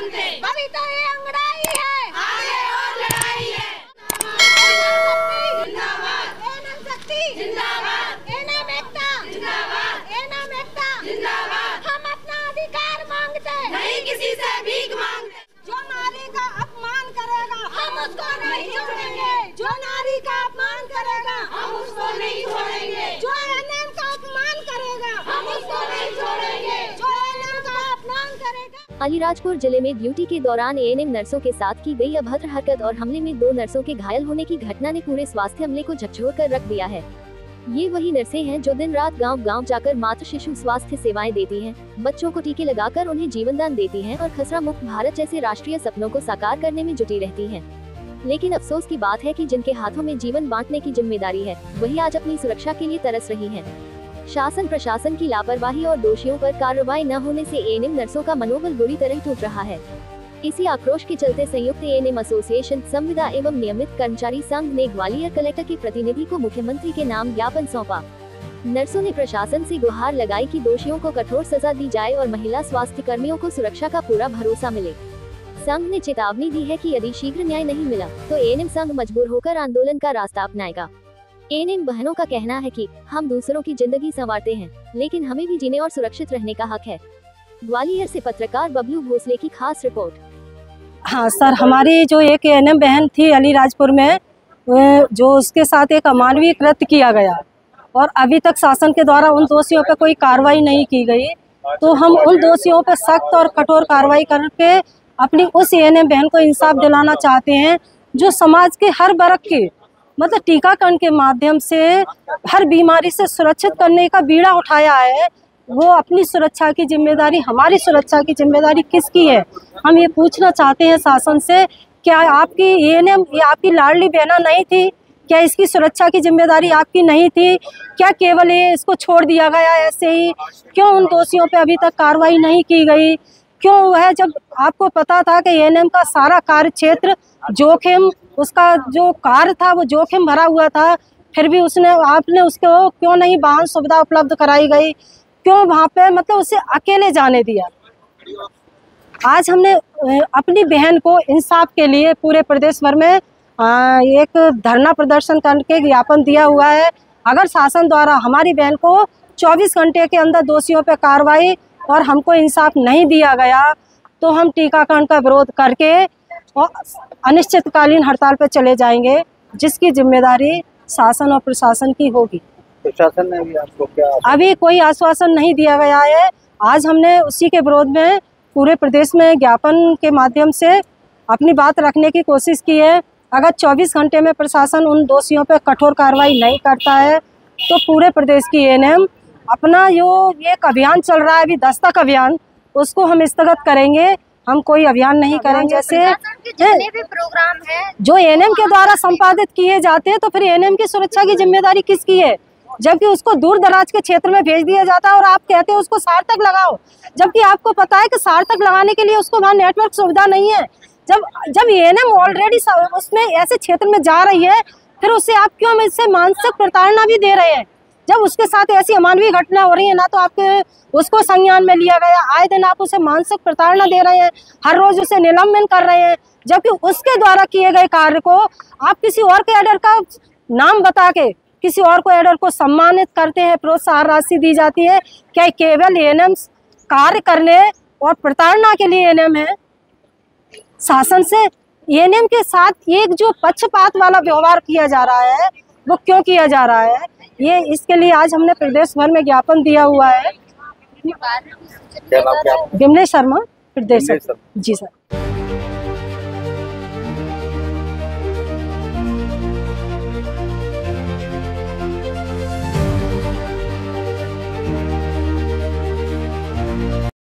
मांगते। अभी तो ये अंगड़ाई है, आगे और लड़ाई है। जिंदाबाद, एनएम शक्ति जिंदाबाद, एनएम एकता जिंदाबाद, एनएम एकता जिंदाबाद। हम अपना अधिकार मांगते, नहीं किसी से भीख मांगते। जो नारी का अपमान करेगा हम उसको नहीं छोड़ेंगे, जो नारी का अपमान करेगा हम उसको नहीं छोड़ेंगे, जो एनएम का अपमान करेगा हम उसको नहीं छोड़ेंगे, जो एनएम का अपमान करेगा। अलीराजपुर जिले में ड्यूटी के दौरान एएनएम नर्सों के साथ की गई अभद्र हरकत और हमले में 2 नर्सों के घायल होने की घटना ने पूरे स्वास्थ्य अमले को झकझोर कर रख दिया है। ये वही नर्सें हैं जो दिन रात गांव-गांव जाकर मातृ शिशु स्वास्थ्य सेवाएं देती हैं, बच्चों को टीके लगाकर उन्हें जीवनदान देती हैं और खसरा मुक्त भारत जैसे राष्ट्रीय सपनों को साकार करने में जुटी रहती हैं। लेकिन अफसोस की बात है कि जिनके हाथों में जीवन बांटने की जिम्मेदारी है, वही आज अपनी सुरक्षा के लिए तरस रही हैं। शासन प्रशासन की लापरवाही और दोषियों पर कार्रवाई न होने से एएनएम नर्सों का मनोबल बुरी तरह टूट रहा है। इसी आक्रोश के चलते संयुक्त एएनएम एसोसिएशन संविदा एवं नियमित कर्मचारी संघ ने ग्वालियर कलेक्टर के प्रतिनिधि को मुख्यमंत्री के नाम ज्ञापन सौंपा। नर्सों ने प्रशासन से गुहार लगाई कि दोषियों को कठोर सजा दी जाए और महिला स्वास्थ्य कर्मियों को सुरक्षा का पूरा भरोसा मिले। संघ ने चेतावनी दी है कि यदि शीघ्र न्याय नहीं मिला तो एएनएम संघ मजबूर होकर आंदोलन का रास्ता अपनाएगा। एएनएम बहनों का कहना है कि हम दूसरों की जिंदगी संवारते हैं, लेकिन हमें भी जीने और सुरक्षित रहने का हक है। ग्वालियर से पत्रकार बबलू भोसले की खास रिपोर्ट। हाँ सर, हमारी जो एक एएनएम बहन थी अलीराजपुर में, जो उसके साथ एक अमानवीय कृत्य किया गया और अभी तक शासन के द्वारा उन दोषियों पर कोई कार्रवाई नहीं की गई, तो हम उन दोषियों पर सख्त और कठोर कार्रवाई करके अपनी उस एएनएम बहन को इंसाफ दिलाना चाहते हैं, जो समाज के हर वर्ग के मतलब टीकाकरण के माध्यम से हर बीमारी से सुरक्षित करने का बीड़ा उठाया है। वो अपनी सुरक्षा की जिम्मेदारी, हमारी सुरक्षा की जिम्मेदारी किसकी है? हम ये पूछना चाहते हैं शासन से, क्या आपकी एएनएम ये आपकी लाडली बहना नहीं थी? क्या इसकी सुरक्षा की जिम्मेदारी आपकी नहीं थी? क्या केवल ये इसको छोड़ दिया गया ऐसे ही? क्यों उन दोषियों पे अभी तक कार्रवाई नहीं की गई? क्यों वह, जब आपको पता था कि एएनएम का सारा कार्य क्षेत्र जोखिम, उसका जो कार्य था वो जोखिम भरा हुआ था, फिर भी आपने उसको क्यों नहीं वाहन सुविधा उपलब्ध कराई गई? क्यों वहाँ पे मतलब उसे अकेले जाने दिया? आज हमने अपनी बहन को इंसाफ के लिए पूरे प्रदेश भर में एक धरना प्रदर्शन करके ज्ञापन दिया हुआ है। अगर शासन द्वारा हमारी बहन को 24 घंटे के अंदर दोषियों पर कार्रवाई और हमको इंसाफ नहीं दिया गया तो हम टीकाकरण का विरोध करके और अनिश्चितकालीन हड़ताल पर चले जाएंगे, जिसकी जिम्मेदारी शासन और प्रशासन की होगी। प्रशासन ने भी आपको क्या अभी कोई आश्वासन नहीं दिया गया है। आज हमने उसी के विरोध में पूरे प्रदेश में ज्ञापन के माध्यम से अपनी बात रखने की कोशिश की है। अगर 24 घंटे में प्रशासन उन दोषियों पर कठोर कार्रवाई नहीं करता है तो पूरे प्रदेश की एएनएम अपना जो एक अभियान चल रहा है अभी दस्तक अभियान, उसको हम स्थगित करेंगे। हम कोई अभियान नहीं करेंगे। जैसे जितने भी प्रोग्राम है जो एएनएम के द्वारा संपादित किए जाते हैं, तो फिर एएनएम की सुरक्षा की जिम्मेदारी किसकी है? जबकि उसको दूर दराज के क्षेत्र में भेज दिया जाता है और आप कहते हैं उसको सार्थक लगाओ, जबकि आपको पता है कि सार्थक लगाने के लिए उसको वहाँ नेटवर्क सुविधा नहीं है। जब एएनएम ऑलरेडी उसमें ऐसे क्षेत्र में जा रही है, फिर उससे आप क्यों इससे मानसिक प्रताड़ना भी दे रहे हैं? जब उसके साथ ऐसी अमानवीय घटना हो रही है, ना तो आपके उसको संज्ञान में लिया गया, आए दिन आप उसे मानसिक प्रताड़ना दे रहे हैं, हर रोज उसे निलंबन कर रहे हैं, जबकि उसके द्वारा किए गए कार्य को आप किसी और कैडर का नाम बता के किसी और को कैडर को सम्मानित करते हैं, प्रोत्साहन राशि दी जाती है। क्या केवल एएनएम कार्य करने और प्रताड़ना के लिए एएनएम है? शासन से एएनएम के साथ एक जो पक्षपात वाला व्यवहार किया जा रहा है, वो क्यों किया जा रहा है? ये इसके लिए आज हमने प्रदेश भर में ज्ञापन दिया हुआ है। क्या नाम क्या? विमलेश शर्मा, प्रदेश। जी सर।